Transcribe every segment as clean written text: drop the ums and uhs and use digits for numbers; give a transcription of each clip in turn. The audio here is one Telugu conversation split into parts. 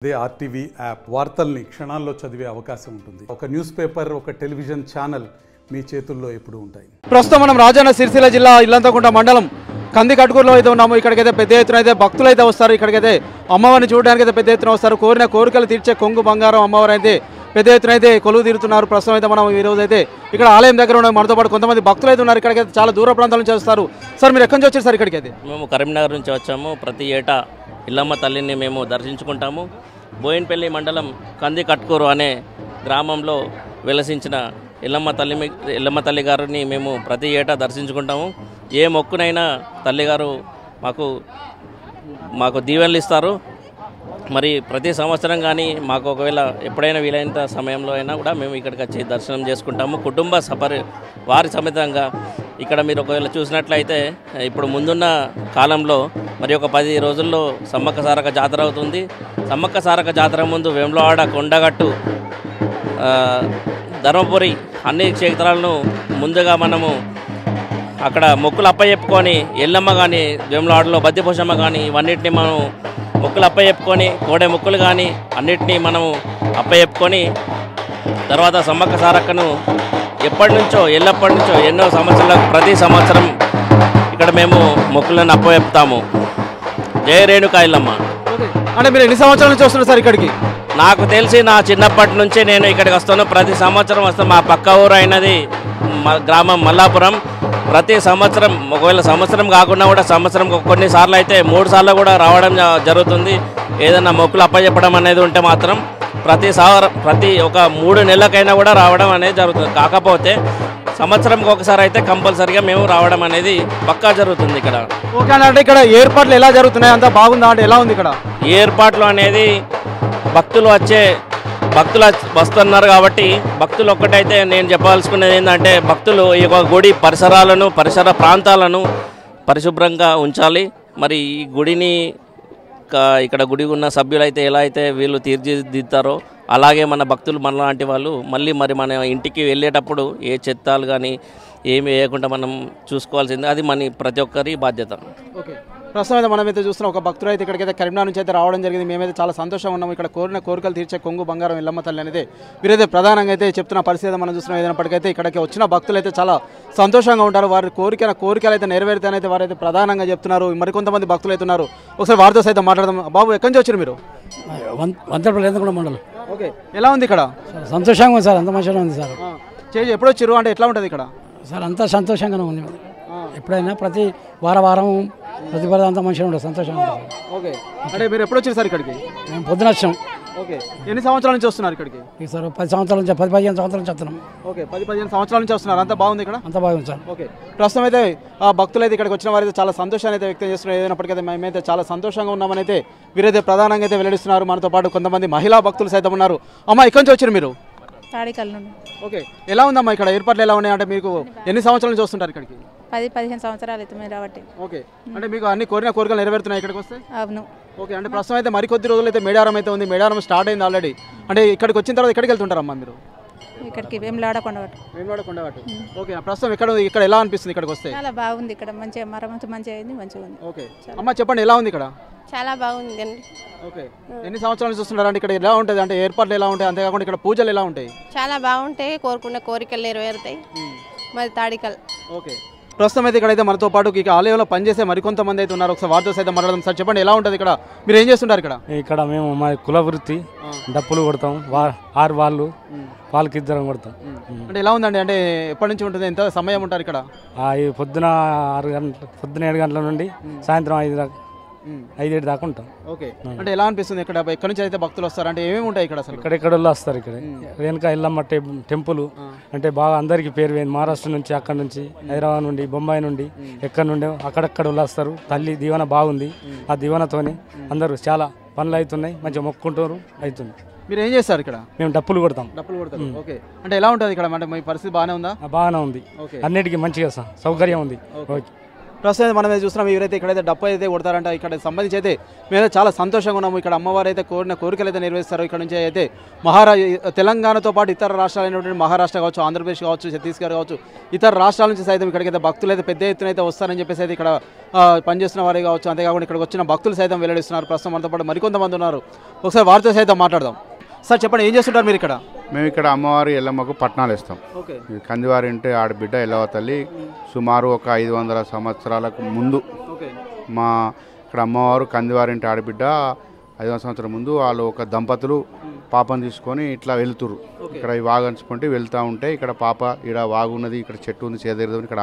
అదే ఆర్టీవీ యాప్ వార్తల్ని క్షణాల్లో చదివే అవకాశం ఉంటుంది. ఒక న్యూస్ పేపర్, ఒక టెలివిజన్ ఛానల్ మీ చేతుల్లో ఎప్పుడూ ఉంటాయి. ప్రస్తుతం మనం రాజన్న సిరిసిల్ల జిల్లా ఇల్లంతకుంట మండలం కందికట్టుకూరులో అయితే ఉన్నాము. ఇక్కడికైతే పెద్ద ఎత్తున అయితే భక్తులు అయితే వస్తారు. ఇక్కడికైతే అమ్మవారిని చూడడానికి అయితే పెద్ద ఎత్తున వస్తారు. కోరిన కోరికలు తీర్చే కొంగు బంగారం అమ్మవారు అయితే పెద్ద ఎత్తున అయితే కొలువు తీరుతున్నారు. ప్రస్తుతం అయితే మనం ఈ రోజు అయితే ఇక్కడ ఆలయం దగ్గర ఉన్న మనతో పాటు కొంతమంది భక్తులు అయితే ఉన్నారు. ఇక్కడికైతే చాలా దూర ప్రాంతాల నుంచి వస్తారు. సార్ మీరు ఎక్కడి నుంచి వచ్చారు సార్ ఇక్కడికైతే? మేము కరీంనగర్ నుంచి వచ్చాము. ప్రతి ఏటా ఇల్లమ్మ తల్లిని మేము దర్శించుకుంటాము. బోయిన్పల్లి మండలం కందికట్టుకూరు అనే గ్రామంలో వెలసించిన ఇల్లమ్మ తల్లి గారిని మేము ప్రతి ఏటా దర్శించుకుంటాము. ఏ మొక్కునైనా తల్లిగారు మాకు దీవెనలు ఇస్తారు. మరి ప్రతి సంవత్సరం కానీ మాకు ఒకవేళ ఎప్పుడైనా వీలైనంత సమయంలో అయినా కూడా మేము ఇక్కడికి వచ్చి దర్శనం చేసుకుంటాము. కుటుంబ వారి సమేతంగా ఇక్కడ మీరు ఒకవేళ చూసినట్లయితే ఇప్పుడు ముందున్న కాలంలో మరి ఒక 10 రోజుల్లో సమ్మక్క సారక్క జాతర అవుతుంది. సమ్మక్క సారక్క జాతర ముందు వేములవాడ, కొండగట్టు, ధర్మపురి అన్ని క్షేత్రాలను ముందుగా మనము అక్కడ మొక్కులు అప్పచెప్పుకొని ఎల్లమ్మ కానీ, వేములవాడలో బద్దిపోషమ్మ కానీ ఇవన్నిటిని మనం మొక్కులు అప్పచెప్పుకొని కోడె మొక్కులు కానీ అన్నిటినీ మనము అప్పచెప్పుకొని తర్వాత సమ్మక్క సారక్కను ఎప్పటి నుంచో ఎన్నో సంవత్సరాలకు ప్రతి సంవత్సరం ఇక్కడ మేము మొక్కులను అప్పచెప్తాము. జయ రేణుకా ఎల్లమ్మ. అంటే మీరు ఎన్ని సంవత్సరాల నుంచి వస్తున్నారు సార్ ఇక్కడికి? నాకు తెలిసి నా చిన్నప్పటి నుంచి నేను ఇక్కడికి వస్తాను. ప్రతి సంవత్సరం వస్తాను. మా పక్క ఊరు అయినది మా గ్రామం మల్లాపురం. ప్రతి సంవత్సరం ఒకవేళ సంవత్సరం కాకుండా కూడా సంవత్సరం కొన్నిసార్లు అయితే 3 సార్లు కూడా రావడం జరుగుతుంది. ఏదైనా మొక్కులు అప్పచెప్పడం అనేది ఉంటే మాత్రం ప్రతి ఒక 3 నెలలకైనా కూడా రావడం అనేది జరుగుతుంది. కాకపోతే సంవత్సరంకి ఒకసారి అయితే కంపల్సరీగా మేము రావడం అనేది పక్కా జరుగుతుంది ఇక్కడ. ఓకే అంటే ఇక్కడ ఏర్పాట్లు ఎలా జరుగుతున్నాయి? అంతా బాగుందా? అంటే ఎలా ఉంది ఇక్కడ ఏర్పాట్లు అనేది? భక్తులు వస్తున్నారు కాబట్టి భక్తులు ఒక్కటైతే నేను చెప్పాల్సుకునేది ఏంటంటే భక్తులు ఈ గుడి పరిసర ప్రాంతాలను పరిశుభ్రంగా ఉంచాలి. మరి ఈ గుడిని ఇక్కడ గుడి ఉన్న సభ్యులైతే ఎలా అయితే వీళ్ళు తీర్చిదిద్దారో అలాగే మన భక్తులు మనలాంటి వాళ్ళు మళ్ళీ మన ఇంటికి వెళ్ళేటప్పుడు ఏ చెత్తాలు కానీ ఏమి వేయకుండా మనం చూసుకోవాల్సింది. అది ప్రతి ఒక్కరి బాధ్యత. ఓకే, ప్రస్తుతం అయితే మనమైతే చూస్తున్నాం ఒక భక్తులు అయితే ఇక్కడికైతే కరీంనగర్ నుంచి అయితే రావడం జరిగింది. మేమైతే చాలా సంతోషంగా ఉన్నాము. ఇక్కడ కోరిన కోరికలు తీర్చే కొంగు బంగారం ఎల్లమ్మ తల్లి అనేది వీరైతే ప్రధానంగా అయితే చెప్తున్న పరిస్థితి మనం చూస్తున్నాం. ఏదైనప్పటికైతే ఇక్కడికి వచ్చిన భక్తులు అయితే చాలా సంతోషంగా ఉంటారు. వారి కోరికలు అయితే నెరవేరుతానైతే వారైతే ప్రధానంగా చెప్తున్నారు. మరికొంతమంది భక్తులు అయితే ఉన్నారు. ఒకసారి వారితో సైతం మాట్లాడదాం. బాబు ఎక్కడి నుంచి వచ్చారు మీరు? వంతపల్లి మండలం. ఓకే, ఎలా ఉంది ఇక్కడ? సంతోషంగా ఉంది సార్, అంత మంచిగా ఉంది సార్. ఎప్పుడు వచ్చారు? అంటే ఎట్లా ఉంటుంది ఇక్కడ? సార్ అంతా సంతోషంగానే ఉంది. ఎప్పుడైనా ప్రతి వారం ప్రతిపద అంతా మంచిగా ఉంటుంది, సంతోషంగా ఉంటుంది. ఓకే, అంటే మీరు ఎప్పుడు వచ్చారు సార్ ఇక్కడికి? మేము పొద్దున వచ్చాం. ఓకే, ఎన్ని సంవత్సరాల నుంచి వస్తున్నారు ఇక్కడికి? సార్ 10 సంవత్సరాల నుంచి 15 సంవత్సరాల నుంచి వస్తున్నాం. ఓకే, 10-15 సంవత్సరాల నుంచి వస్తున్నారు. అంతా బాగుంది ఇక్కడ? అంతా బాగుంది సార్. ఓకే, ప్రస్తుతం అయితే ఆ భక్తులు అయితే ఇక్కడికి వచ్చిన వారైతే చాలా సంతోషాన్ని అయితే వ్యక్తం చేస్తున్నారు. ఏదైనప్పటికైతే మేమైతే చాలా సంతోషంగా ఉన్నామని అయితే వీరైతే ప్రధానంగా అయితే వెల్లడిస్తున్నారు. మనతో పాటు కొంతమంది మహిళా భక్తులు సైతం ఉన్నారు. అమ్మ ఎక్కడి నుంచి వచ్చారు మీరు? తాడికల్ నుండి. ఓకే, ఎలా ఉందమ్మా ఇక్కడ ఏర్పాట్లు ఎలా ఉన్నాయి? అంటే మీకు ఎన్ని సంవత్సరాల నుంచి వస్తుంటారు ఇక్కడికి? 10-15 సంవత్సరాలు అయితే మీరు రాబట్టి. ఓకే, అంటే మీకు అన్ని కోరిన కోరికలు నెరవేరుతున్నాయి ఇక్కడికి వస్తే? అవును. ఓకే, అంటే ప్రస్తుతం అయితే మరికొద్ది రోజులు అయితే మేడారం అయితే ఉంది. మేడారం స్టార్ట్ అయింది ఆల్రెడీ. అంటే ఇక్కడికి వచ్చిన తర్వాత ఎక్కడికి వెళ్తుంటారమ్మా మీరు? ఇక్కడికి వేములవాడ, కొండగట్టు. ఓకే, ప్రస్తుతం ఇక్కడ ఎలా అనిపిస్తుంది ఇక్కడికి వస్తే? చాలా బాగుంది ఇక్కడ, మంచిగా మరమ్మతు మంచిగా అయింది, మంచిగా ఉంది. ఓకే అమ్మ చెప్పండి, ఎలా ఉంది ఇక్కడ? చాలా బాగుంది అండి. ఓకే, ఎన్ని సంవత్సరాలు చూస్తున్నారు? అంటే ఇక్కడ ఎలా ఉంటుంది? అంటే ఏర్పాట్లు ఎలా ఉంటాయి? అంతేకాకుండా ఇక్కడ పూజలు ఎలా ఉంటాయి? చాలా బాగుంటాయి, కోరుకున్న కోరికలు నెరవేరుతాయి. మరి తాడికల్. ఓకే, ప్రస్తుతం అయితే ఇక్కడైతే మనతో పాటు ఇక ఆలయంలో పనిచేసే మరికొంతమంది అయితే ఉన్నారు. ఒకసారి వారితో సైతం మాట్లాడదాం. సార్ చెప్పండి, ఎలా ఉంటుంది ఇక్కడ? మీరు ఏం చేస్తుంటారు ఇక్కడ? ఇక్కడ మేము మా కుల వృత్తి, డప్పులు కొడతాం. 6 వాళ్ళకి 2 కొడతాం. అంటే ఎలా ఉందండి? అంటే ఎప్పటి నుంచి ఉంటుంది? ఎంత సమయం ఉంటారు ఇక్కడ? పొద్దున 7 గంటల నుండి సాయంత్రం 5-7 దాకా ఉంటాం. ఓకే, అంటే ఎలా అనిపిస్తుంది ఇక్కడ? ఎక్కడి నుంచి అయితే భక్తులు వస్తారు? అంటే ఏమేమి ఉంటాయి ఇక్కడ? అసలు ఇక్కడెక్కడ వస్తారు. ఇక్కడ రేణుకా ఎల్లమ్మ టెంపుల్ అంటే బాగా అందరికి పేరు పోయింది. మహారాష్ట్ర నుంచి, అక్కడ నుంచి, హైదరాబాద్ నుండి, బొంబాయి నుండి, ఎక్కడి నుండి అక్కడక్కడ వస్తారు. తల్లి దీవెన బాగుంది. ఆ దీవెనతోని అందరూ చాలా పనులు అవుతున్నాయి. మంచిగా మొక్కుంటారు, అవుతుంది. మీరు ఏం చేస్తారు ఇక్కడ? మేము డప్పులు కొడతాం. ఓకే, అంటే ఎలా ఉంటుంది ఇక్కడ? అంటే మీ పరిస్థితి బాగానే ఉందా? బాగానే ఉంది, అన్నిటికీ మంచిగా సౌకర్యం ఉంది. ఓకే, ప్రస్తుతం మనం చూస్తున్నాం ఎవరైతే ఇక్కడైతే డప్పు అయితే కొడతారంట ఇక్కడ సంబంధించి అయితే మేము చాలా సంతోషంగా ఉన్నాము. ఇక్కడ అమ్మవారు అయితే కోరిన కోరికలు అయితే నెరవేరుస్తారు. ఇక్కడ నుంచి అయితే తెలంగాణతో పాటు ఇతర రాష్ట్రాలైనటువంటి మహారాష్ట్ర కావచ్చు, ఆంధ్రప్రదేశ్ కావచ్చు, ఛత్తీస్గఢ్ కావచ్చు, ఇతర రాష్ట్రాల నుంచి సైతం ఇక్కడికైతే భక్తులు అయితే పెద్ద ఎత్తున అయితే వస్తారని చెప్పేసి అయితే ఇక్కడ పనిచేస్తున్న వారే కావచ్చు, అంతేకాకుండా ఇక్కడికి వచ్చిన భక్తులు సైతం వెల్లడిస్తున్నారు. ప్రస్తుతం మనతో పాటు మరికొంతమంది ఉన్నారు, ఒకసారి వారితో సైతం మాట్లాడదాం. సార్ చెప్పండి, ఏం చేస్తుంటారు మీరు ఇక్కడ? మేము ఇక్కడ అమ్మవారి ఎల్లమ్మకు పట్నాలు ఇస్తాం. కందివారి ఇంటి ఆడబిడ్డ ఎల్లవ తల్లి సుమారు ఒక 500 సంవత్సరాలకు ముందు మా ఇక్కడ అమ్మవారు కందివారింటి ఆడబిడ్డ 500 సంవత్సరాల ముందు వాళ్ళు ఒక దంపతులు పాపను తీసుకొని ఇట్లా వెళ్తురు. ఇక్కడ ఈ వాగు అంచుకుంటే వెళ్తూ ఉంటే ఇక్కడ పాప ఇక్కడ వాగు ఉన్నది, ఇక్కడ చెట్టు ఉంది, చేదరిది, ఇక్కడ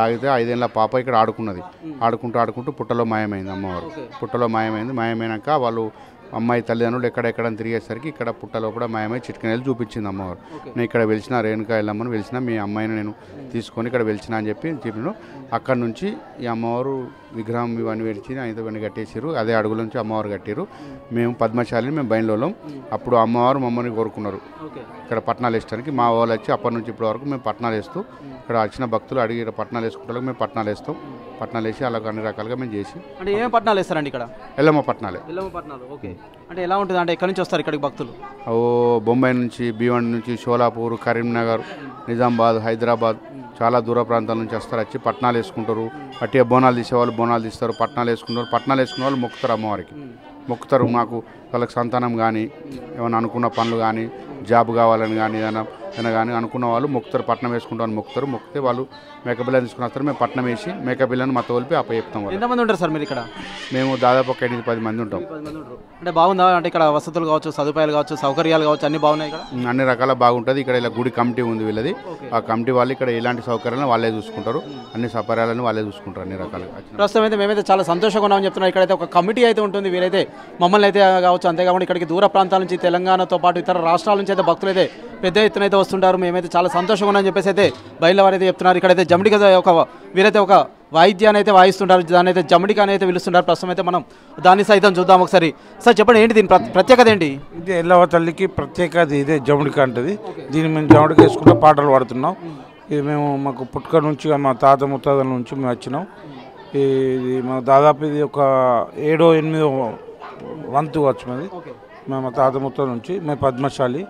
ఆగితే 5 ఏళ్ళ పాప ఇక్కడ ఆడుకున్నది. ఆడుకుంటూ పుట్టలో మాయమైంది అమ్మవారు. పుట్టలో మాయమైనాక వాళ్ళు అమ్మాయి తల్లిదండ్రులు ఎక్కడెక్కడని తిరిగేసరికి ఇక్కడ పుట్టలో కూడా మాయమై చిట్కనేలు చూపించింది అమ్మవారు. నేను ఇక్కడ వెలిచిన రేణుకా ఎల్లమ్మను వెలిచిన మీ అమ్మాయిని నేను తీసుకొని ఇక్కడ వెలిచిన అని చెప్పిన అక్కడి నుంచి ఈ అమ్మవారు విగ్రహం ఇవన్నీ వెలిచి ఆయనతో ఇవన్నీ కట్టేసారు. అదే అడుగుల నుంచి అమ్మవారు కట్టారు. మేము పద్మశాలిని మేము బయలులోలం. అప్పుడు అమ్మవారు మమ్మల్ని కోరుకున్నారు ఇక్కడ పట్నాలు వేయడానికి. మా వాళ్ళు వచ్చి అప్పటి నుంచి ఇప్పటి వరకు మేము పట్నాలు వేస్తూ ఇక్కడ వచ్చిన భక్తులు అడిగి పట్నాలు వేసుకుంటారు. మేము పట్నాలు వేస్తాం. పట్నాలు వేసి అలా అన్ని రకాలుగా మేము చేసి. అంటే ఏమేమి పట్నాలు వేస్తారండి ఇక్కడ? ఎల్లమ్మ పట్నాలే. ఓకే. అంటే ఎలా ఉంటుంది అంటే ఎక్కడి నుంచి వస్తారు ఇక్కడికి భక్తులు? బొంబాయి నుంచి, భీవండి నుంచి, షోలాపూర్, కరీంనగర్, నిజామాబాద్, హైదరాబాద్ చాలా దూర ప్రాంతాల నుంచి వస్తారు. వచ్చి పట్నాలు వేసుకుంటారు. అట్టే బోనాలు తీసేవాళ్ళు బోనాలు తీస్తారు, పట్నాలు వేసుకుంటారు. పట్నాలు వేసుకునే వాళ్ళు మొక్కుతారు అమ్మవారికి. మొక్కుతారు మాకు వాళ్ళకి సంతానం కానీ ఏమైనా అనుకున్న పనులు కానీ జాబ్ కావాలని కానీ ఏదైనా కానీ అనుకున్న వాళ్ళు మొక్కుతారు. పట్నం వేసుకుంటామని మొక్కితే వాళ్ళు మేకపిల్లని తీసుకుని వస్తారు. మేము పట్నం వేసి మేకపిల్లని మత కలిపి చెప్తాం. ఎంతమంది ఉంటారు సార్ మీరు ఇక్కడ? మేము దాదాపు ఒక 8-10 మంది ఉంటాం. అంటే బాగుందా? అంటే ఇక్కడ వసతులు కావచ్చు, సదుపాయాలు కావచ్చు, సౌకర్యాలు కావచ్చు, అన్ని బాగున్నాయి ఇక్కడ? అన్ని రకాల బాగుంటుంది. ఇక్కడ ఇలా గుడి కమిటీ ఉంది వీళ్ళది. ఆ కమిటీ వాళ్ళు ఇక్కడ ఎలాంటి సౌకర్యాలను వాళ్ళే చూసుకుంటారు. అన్ని సౌకర్యాలను వాళ్ళే చూసుకుంటారు అన్ని రకాలుగా. ప్రస్తుతం అయితే మేమైతే చాలా సంతోషంగా ఉన్నామని చెప్తున్నాం. ఇక్కడైతే ఒక కమిటీ అయితే ఉంటుంది. వీరైతే మమ్మల్ని అయితే కావచ్చు, అంతేకాకుండా ఇక్కడికి దూర ప్రాంతాల నుంచి తెలంగాణతో పాటు ఇతర రాష్ట్రాల నుంచి అయితే భక్తులు అయితే పెద్ద ఎత్తున అయితే వస్తుంటారు. మేమైతే చాలా సంతోషంగా ఉన్నామని చెప్పేసి అయితే బయలువారు అయితే చెప్తున్నారు. ఇక్కడైతే జమిడిక వీరైతే ఒక వాయిద్యాన్ని అయితే వాయిస్తుంటారు. దాని అయితే జమిడిక అని అయితే పిలుస్తుంటారు. ప్రస్తుతం అయితే మనం దాన్ని సైతం చూద్దాం ఒకసారి. సార్ చెప్పండి, ఏంటి దీని ప్రత్యేకత ఏంటి? ఇది ఎల్లవ తల్లికి ప్రత్యేకత ఇదే జమిడిక అంటది. దీన్ని మేము జమిడిక వేసుకుంటూ పాటలు పాడుతున్నాం. ఇది మేము మాకు పుట్టుక నుంచి మా తాత ముత్తాతల నుంచి మేము వచ్చినాం. ఇది మా దాదాపు ఇది ఒక 7-8 వంతు వచ్చు మాది. మా తాత ముత్తాతల నుంచి మేము పద్మశాలి,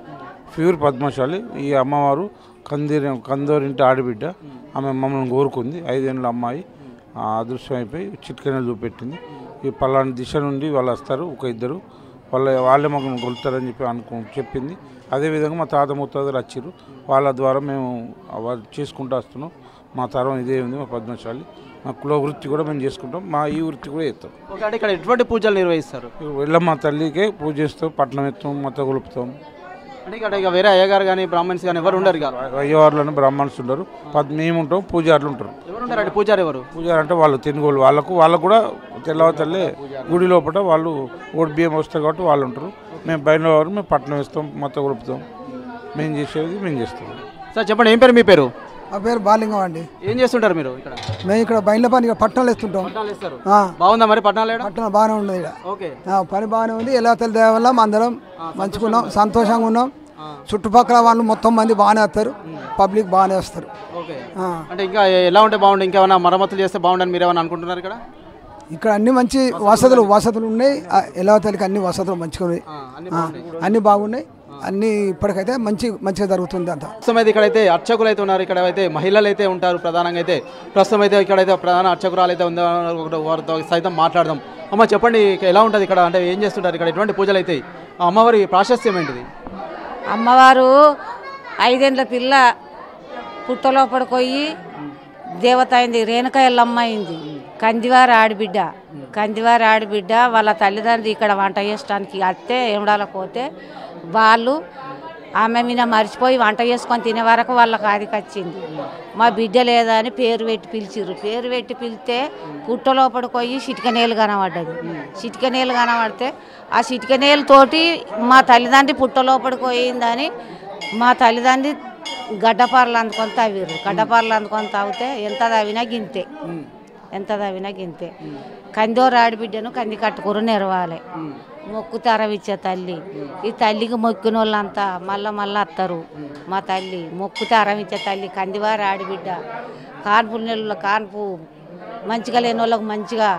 ప్యూర్ పద్మశాలి. ఈ అమ్మవారు కందోరింటి ఆడబిడ్డ. ఆమె మమ్మల్ని కోరుకుంది. 5 ఏళ్ళ అమ్మాయి అదృశ్యం అయిపోయి చిట్కనలు చూపెట్టింది. ఈ పలానా దిశ నుండి వాళ్ళు వస్తారు, ఒక ఇద్దరు వాళ్ళే మాకు కొలుతారని చెప్పింది. అదేవిధంగా మా తాత ముత్తాతలు వచ్చారు. వాళ్ళ ద్వారా మేము చేసుకుంటూ వస్తున్నాం. మా తరం ఇదే ఉంది. మా పద్మశాలి మా కుల వృత్తి కూడా మేము చేసుకుంటాం. మా ఈ వృత్తి కూడా చేస్తాం. అంటే ఇక్కడ ఎటువంటి పూజలు నిర్వహిస్తారు? ఎల్లమ్మ తల్లికే పూజ చేస్తాం, పట్నం ఎత్తాం, మత కొలుపుతాం. అంటే ఇక్కడ ఇక వేరే అయ్యగారు కానీ బ్రాహ్మణ్స్ కానీ ఎవరు ఉండరు? అయ్యవారులను బ్రాహ్మణ్స్ ఉండరు, మేము ఉంటాం, పూజారులు ఉంటారు. ఎవరు ఉంటారు అంటే పూజారు ఎవరు? పూజారు అంటే వాళ్ళు తెనుగోళ్ళు. వాళ్ళకు కూడా తెల్లవ తల్లి గుడి లోపల వాళ్ళు ఓడి బియ్యం వస్తారు కాబట్టి వాళ్ళు ఉంటారు. మేము బయట వారు మేము పట్నం వేస్తాం, మత కొలుపుతాం. మేము చేసేది మేము చేస్తాం. సార్ చెప్పండి, ఏం పేరు మీ పేరు? ఆ పేరు బాలింగం అండి. ఏం చేస్తుంటారు మీరు ఇక్కడ? మేము ఇక్కడ బయట పని పట్టణాలు వేస్తుంటాం. బాగుందా మరి పట్టణాలు? పట్టణం బాగానే ఉంది ఇక్కడ. పని బాగానే ఉంది. ఎలా తల్లి దయ వల్ల అందరం మంచుకున్నాం, సంతోషంగా ఉన్నాం. చుట్టుపక్కల వాళ్ళు మొత్తం మంది బాగానే వస్తారు, పబ్లిక్ బాగానే వస్తారు. అంటే ఇంకా ఎలా ఉంటే బాగుంటుంది? ఇంకేమైనా మరమ్మతులు చేస్తే బాగుండని మీరు ఏమైనా అనుకుంటున్నారు? ఇక్కడ అన్ని మంచి వసతులు ఉన్నాయి. ఎలా తల్లికి అన్ని వసతులు మంచిగా ఉన్నాయి, అన్ని బాగున్నాయి. అన్ని ఇప్పటికైతే మంచిగా జరుగుతుంది అంతా. ప్రస్తుతం అయితే ఇక్కడైతే అర్చకులు అయితే ఉన్నారు. ఇక్కడ అయితే మహిళలు అయితే ఉంటారు ప్రధానంగా. అయితే ప్రస్తుతం అయితే ఇక్కడైతే ప్రధాన అర్చకురాలు అయితే ఉందో వారితో సైతం మాట్లాడదాం. అమ్మ చెప్పండి, ఎలా ఉంటుంది ఇక్కడ? అంటే ఏం చేస్తుంటారు ఇక్కడ? ఎటువంటి పూజలు అయితే? అమ్మవారి ప్రాశస్త్యం ఏంటిది? అమ్మవారు 5 ఏళ్ళ పిల్ల పుట్టలో పడిపోయి దేవత అయింది, రేణుకా ఎల్లమ్మ అయింది. కందివారి ఆడబిడ్డ వాళ్ళ తల్లిదండ్రులు ఇక్కడ వంట చేయడానికి అత్తే ఏమడాలకు పోతే వాళ్ళు ఆమె మీద మర్చిపోయి వంట చేసుకొని తినే వరకు వాళ్ళకి ఆదికి వచ్చింది. మా బిడ్డ లేదా అని పేరు పెట్టి పిలిచిర్రు. పేరు పెట్టి పిలిస్తే పుట్టలో పడిపోయి చిటికనేలు కనబడ్డది. చిటికనేలు కనబడితే ఆ చిటికనేలతోటి మా తల్లిదండ్రి పుట్టలో పడిపోయిందని మా తల్లిదండ్రి గడ్డపారలు అందుకొని తవ్విర్రు. గడ్డపారలు అందుకొని తాగితే ఎంత తవ్వినా గింతే. కందోరు ఆడబిడ్డను కంది కట్టుకురు నెరవాలి. మొక్కు తరవిచ్చే తల్లి. ఈ తల్లికి మొక్కిన వాళ్ళంతా మళ్ళా వస్తారు. మా తల్లి మొక్కు తరవిచ్చే తల్లి, కందివారి ఆడబిడ్డ. కాన్పు నెలలో కాన్పు మంచిగా లేని వాళ్ళకు మంచిగా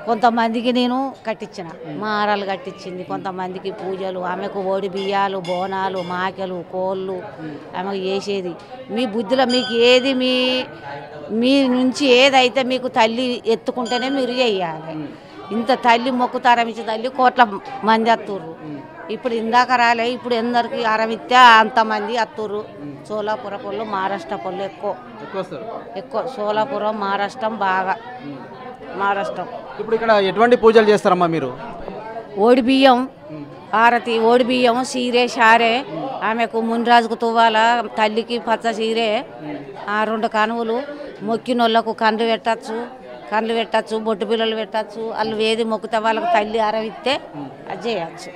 కొంతమందికి నేను కట్టించిన మారాలు కట్టించింది, కొంతమందికి పూజలు, ఆమెకు ఓడి బియ్యాలు, బోనాలు, మాకెలు, కోళ్ళు ఆమెకు చేసేది. మీ బుద్ధిలో మీకు ఏది మీ నుంచి ఏదైతే మీకు తల్లి ఎత్తుకుంటేనే మీరు చేయాలి. ఇంత తల్లి మొక్కుతారం ఇచ్చే తల్లి కోట్ల మంది అత్తుర్రు. ఇప్పుడు ఇందాక రాలే, ఇప్పుడు ఎందరికి అరవిత్తే అంతమంది అత్తుర్రు. సోలాపురం పళ్ళు, మహారాష్ట్ర పళ్ళు ఎక్కువ సోలాపురం, మహారాష్ట్రం బాగా మహారాష్ట్రం. ఇప్పుడు ఇక్కడ ఎటువంటి పూజలు చేస్తారమ్మా మీరు? ఓడి బియ్యం హారతి, ఓడి బియ్యం, సీరే షారే, ఆమెకు మున్రాజుకు తువ్వాల, తల్లికి పచ్చ సీరే, 2 కనువులు, మొక్కినోళ్ళకు కండ్లు పెట్టచ్చు, బొట్టు పిల్లలు పెట్టచ్చు. వాళ్ళు వేది మొక్కుతే వాళ్ళకు తల్లి అరవిస్తే అది చేయచ్చు.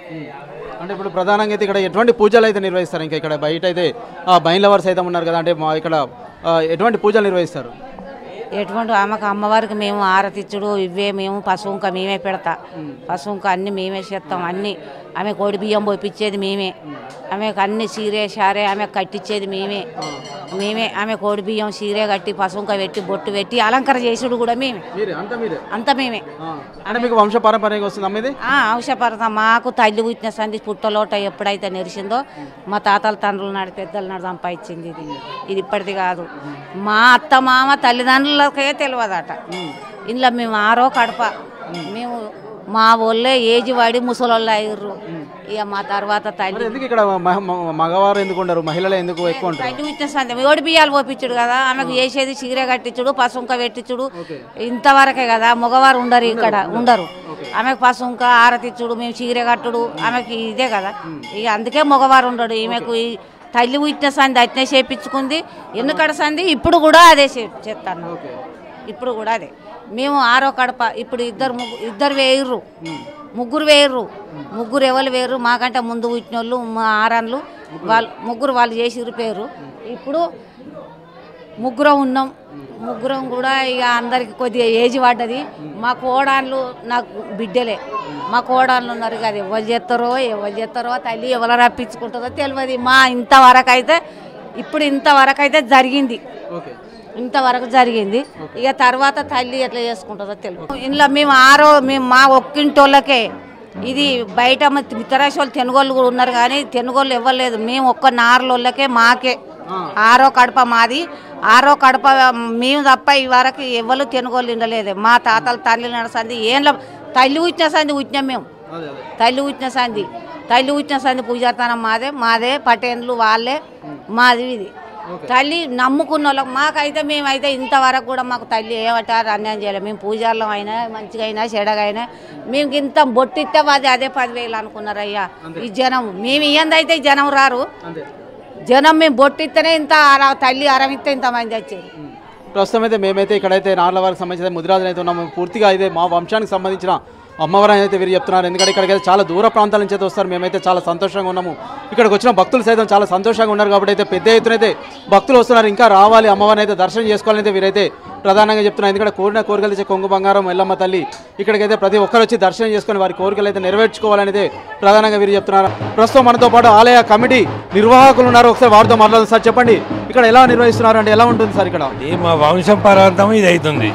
అంటే ఇప్పుడు ప్రధానంగా అయితే ఇక్కడ ఎటువంటి పూజలు అయితే నిర్వహిస్తారు? ఇంకా ఇక్కడ బయట అయితే బైన్లవర్స్ అయితే ఉన్నారు కదా, అంటే ఇక్కడ ఎటువంటి పూజలు నిర్వహిస్తారు? ఎటువంటి ఆమెకు అమ్మవారికి మేము ఆరతిచ్చుడు ఇవే, మేము పశువుంక మేమే పెడతా, పశువుంక అన్నీ మేమే చేస్తాం. అన్నీ ఆమె కోడి బియ్యం పోపించేది మేమే, ఆమెకు అన్ని సీరే షారే ఆమెకు కట్టించేది మేమే. ఆమె కోడి బియ్యం సీరే కట్టి పశువుంక పెట్టి బొట్టు పెట్టి అలంకరణ చేసుడు కూడా మేమే, అంతా మేమే. అంటే మీకు వంశ పారంపర్యంగా వస్తుంది అమ్మది? వంశపారంపర్య. మాకు తల్లి పుట్టిన సంది పుట్టలోట ఎప్పుడైతే నెరిసిందో మా తాతల తండ్రులు నాడు పెద్దల నాడు సంపాదించింది ఇది ఇప్పటిది కాదు. మా అత్త మామ తల్లిదండ్రులకే తెలియదట. ఇంట్లో మేము 6వ కడప, మేము మా వాళ్ళే ఏజ్ వాడి ముసలోళ్ళు అయ్యారు. ఇక మా తర్వాత తల్లి ఇక్కడ మగవారు ఎందుకు ఉండరు, మహిళలు ఎందుకు ఎక్కువ ఉంటారు? తల్లి పుట్టిన సంది ఓడి బియ్యాలు పోపించుడు కదా, ఆమెకు చేసేది చీర కట్టించుడు, పసుంక పెట్టించుడు, ఇంతవరకే కదా. మగవారు ఉండరు, ఇక్కడ ఉండరు. ఆమెకు పసుంక ఆరతిచ్చుడు, మేము చీర కట్టుడు, ఆమెకి ఇదే కదా. ఇక అందుకే మగవారు ఉండడు. ఈమెకు తల్లి పుట్టిన సంది అట్నే చేపించుకుంది, ఎన్నికడ సంది ఇప్పుడు కూడా అదే చేస్తాను, ఇప్పుడు కూడా అదే. మేము 6వ కడప, ఇప్పుడు ఇద్దరు వేయర్రు, ముగ్గురు వేయర్రు. ముగ్గురు ఎవరు వేయరు, మాకంటే ముందు పుట్టిన వాళ్ళు మా ఆరాన్లు ముగ్గురు వాళ్ళు చేసిర్రు పేరు. ఇప్పుడు ముగ్గురం ఉన్నాం. ముగ్గురం కూడా ఇక అందరికి కొద్దిగా ఏజ్ పడ్డది. మా కోడాన్లు నాకు బిడ్డలే, మా కోడాన్లు ఉన్నారు కదా, ఎవరు చేస్తారో తల్లి ఎవరు రప్పించుకుంటుందో తెలియదు. మా ఇంతవరకు అయితే జరిగింది, ఇంతవరకు జరిగింది. ఇక తర్వాత తల్లి ఎట్లా చేసుకుంటుందో తెలియదు. ఇంట్లో మేము మా ఒక్కింటోళ్ళకే ఇది. బయట మితరాశోళ్ళు తెనుగోళ్ళు కూడా ఉన్నారు కానీ తెనుగోళ్ళు ఇవ్వలేదు. మేము ఒక్క నార్లోళ్ళకే మాకే 6వ కడప మాది. 6వ కడప మేము తప్ప ఈ వరకు ఎవరు తెనుగోళ్ళు ఉండలేదు. మా తాతల తల్లి నడసంది ఏం తల్లి పుట్టిన సంది పుట్టినాం మేము. తల్లి పుట్టిన సంది పూజాతనం మాదే పటేన్లు వాళ్ళే మాది. ఇది తల్లి నమ్ముకున్న వాళ్ళకి. మాకైతే మేమైతే ఇంతవరకు కూడా మాకు తల్లి ఏమంటారు అన్యాయం చేయలేదు. మేము పూజల్లో అయినా మంచిగా అయినా చెడగా అయినా మేము ఇంత బొట్టిస్తే అదే 10,000 అనుకున్నారు అయ్యా ఈ జనం. మేము ఇయ్యందైతే జనం రారు, జనం మేము బొట్టిస్తేనే ఇంత తల్లి అరమిస్తే ఇంతమంది వచ్చారు. ప్రస్తుతం అయితే మేమైతే ఇక్కడైతే నార్లవారికి సంబంధించిన ముదిరాజులు అయితే ఉన్నాము. పూర్తిగా అయితే మా వంశానికి సంబంధించిన అమ్మవారు అయితే వీరు చెప్తున్నారు. ఎందుకంటే ఇక్కడికి చాలా దూర ప్రాంతాల నుంచి అయితే వస్తారు. మేమైతే చాలా సంతోషంగా ఉన్నాము. ఇక్కడికి వచ్చిన భక్తులు సైతం చాలా సంతోషంగా ఉన్నారు. కాబట్టి అయితే పెద్ద ఎత్తున అయితే భక్తులు వస్తున్నారు. ఇంకా రావాలి, అమ్మవారిని అయితే దర్శనం చేసుకోవాలని అయితే వీరైతే ప్రధానంగా చెప్తున్నారు. ఎందుకంటే కోరికలు తెచ్చే కొంగు బంగారం ఎల్లమ్మ తల్లి ఇక్కడికైతే ప్రతి ఒక్కరు వచ్చి దర్శనం చేసుకొని వారి కోరికలు అయితే నెరవేర్చుకోవాలని అయితే ప్రధానంగా వీరు చెప్తున్నారు. ప్రస్తుతం మనతో పాటు ఆలయ కమిటీ నిర్వాహకులు ఉన్నారు. ఒకసారి వారితో మాట్లాడదాం. సార్ చెప్పండి, ఇక్కడ ఎలా నిర్వహిస్తున్నారు అంటే ఎలా ఉంటుంది సార్? ఇక్కడ మా వంశం పర్వంతం ఇది అవుతుంది.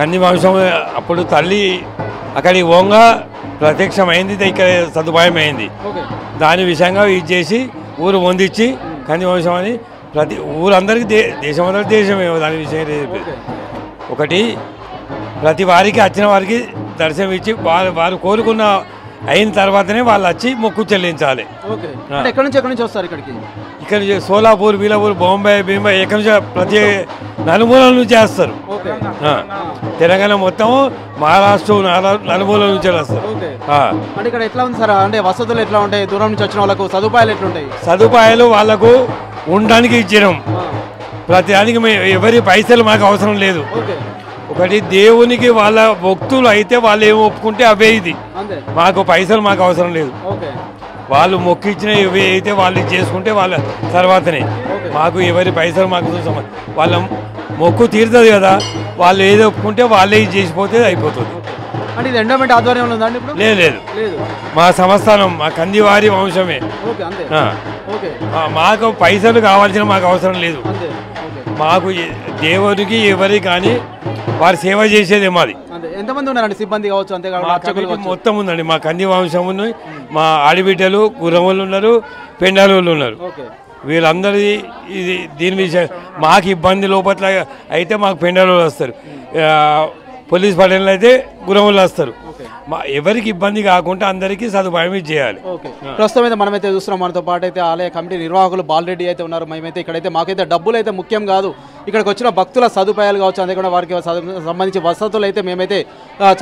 కన్ని వంశం అప్పుడు తల్లి అక్కడికి పోగా ప్రత్యక్షమైంది, ఇక్కడ సదుపాయం అయింది. దాని విషయంగా ఇది చేసి ఊరు పొందించి కంది వంశం అని ప్రతి ఊరందరికీ దేశం అందరికి దేశమే. దాని విషయం ఒకటి ప్రతి వారికి వచ్చిన వారికి దర్శనం ఇచ్చి వారు కోరుకున్న అయిన తర్వాతనే వాళ్ళు వచ్చి మొక్కు చెల్లించాలి. ఎక్కడి నుంచి వస్తారు ఇక్కడికి? ఇక్కడ నుంచి సోలాపూర్, బీలాపూర్, బాంబే, బీంబాయి ఎక్కడి నుంచి ప్రతి నలుమూలల నుంచి వేస్తారు. తెలంగాణ మొత్తం, మహారాష్ట్ర నలుమూలల నుంచి వస్తారు. అంటే ఇక్కడ ఎట్లా ఉంది సార్? అంటే వసతులు ఎట్లా ఉంటాయి? దూరం నుంచి వచ్చిన వాళ్ళకు సదుపాయాలు ఎట్లుంటాయి? సదుపాయాలు వాళ్ళకు ఉండడానికి ఇచ్చినాం. ప్రతి దానికి ఎవరి పైసలు మాకు అవసరం లేదు. ఒకటి దేవునికి వాళ్ళ భక్తులు అయితే వాళ్ళు ఏమి ఒప్పుకుంటే అవే. ఇది మాకు పైసలు మాకు అవసరం లేదు. వాళ్ళు మొక్కిచ్చిన ఇవి అయితే వాళ్ళు చేసుకుంటే వాళ్ళ తర్వాతనే మాకు ఎవరి పైసలు మాకు వాళ్ళ మొక్కు తీరుతుంది కదా, వాళ్ళు ఏదో ఒప్పుకుంటే వాళ్ళే చేసిపోతే అయిపోతుంది. అంటే ఇది ఎండోమెంట్ ఆధ్వర్యంలో ఉందండి ఇప్పుడు? లేదు, మా సంస్థానం, మా కందివారి వంశమే. మాకు పైసలు కావాల్సిన మాకు అవసరం లేదు. మాకు దేవుడికి ఎవరికి కానీ వారి సేవ చేసేదే మాది. ఎంతమంది ఉన్నారండి సిబ్బంది కావచ్చు, అంతేకాకుండా మొత్తం ఉందండి. మా కంది వంశం ఉంది, మా ఆడిబిడ్డలు గుర్రవాళ్ళు ఉన్నారు, పెండాల వాళ్ళు ఉన్నారు. వీళ్ళందరిది ఇది దీని విషయం మాకు ఇబ్బంది లోపల అయితే మాకు పెండాల వాళ్ళు వస్తారు, పోలీస్ పడేళ్ళు అయితే గుర్రవాళ్ళు వస్తారు. ఎవరికి ఇబ్బంది కాకుండా అందరికీ సదుపాయం చేయాలి. ప్రస్తుతం అయితే మనమైతే చూస్తున్నాం. మనతో పాటు అయితే ఆలయ కమిటీ నిర్వాహకులు బాలరెడ్డి అయితే ఉన్నారు. మేమైతే ఇక్కడైతే మాకైతే డబ్బులు అయితే ముఖ్యం కాదు, ఇక్కడికి వచ్చిన భక్తుల సదుపాయాలు కావచ్చు, అంతేకాకుండా వారికి సంబంధించి వసతులు అయితే మేమైతే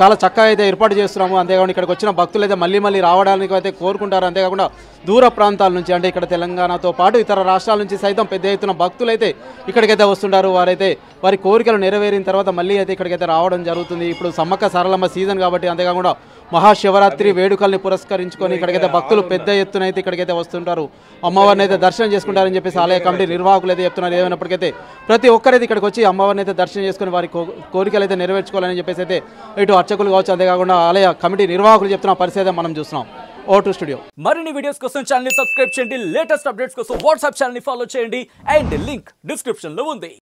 చాలా చక్కగా అయితే ఏర్పాటు చేస్తున్నాము. అంతేకాకుండా ఇక్కడికి వచ్చిన భక్తులు అయితే మళ్ళీ మళ్ళీ రావడానికి అయితే కోరుకుంటారు. అంతేకాకుండా దూర ప్రాంతాల నుంచి అంటే ఇక్కడ తెలంగాణతో పాటు ఇతర రాష్ట్రాల నుంచి సైతం పెద్ద ఎత్తున భక్తులు అయితే ఇక్కడికైతే వస్తుంటారు. వారైతే వారి కోరికలు నెరవేరిన తర్వాత మళ్ళీ అయితే ఇక్కడికైతే రావడం జరుగుతుంది. ఇప్పుడు సమ్మక్క సారలమ్మ సీజన్ కాబట్టి, అంతేకాకుండా మహాశివరాత్రి వేడుకల్ని పురస్కరించుకొని ఇక్కడికైతే భక్తులు పెద్ద ఎత్తున అయితే ఇక్కడికైతే వస్తుంటారు, అమ్మవారిని అయితే దర్శనం చేసుకుంటారని చెప్పేసి ఆలయ కమిటీ నిర్వాహకులు అయితే చెప్తున్నారు. ఏమైనప్పటికైతే ప్రతి ఒక్కరైతే ఇక్కడికి వచ్చి అమ్మవారిని అయితే దర్శనం చేసుకుని వారి కోరికలు అయితే నెరవేర్చుకోవాలని చెప్పేసి అయితే ఇటు అర్చకులు కావచ్చు, అంతేకాకుండా ఆలయ కమిటీ నిర్వాహకులు చెప్తున్న పరిస్థితి మనం చూస్తున్నాం. O2 studio. మరిన్ని వీడియోస్ కోసం ఛానల్ ని సబ్స్క్రైబ్ చేయండి, లేటెస్ట్ అప్డేట్స్ కోసం వాట్సాప్ ఛానల్ ని ఫాలో చేయండి అండ్ లింక్ డిస్క్రిప్షన్ లో ఉంది.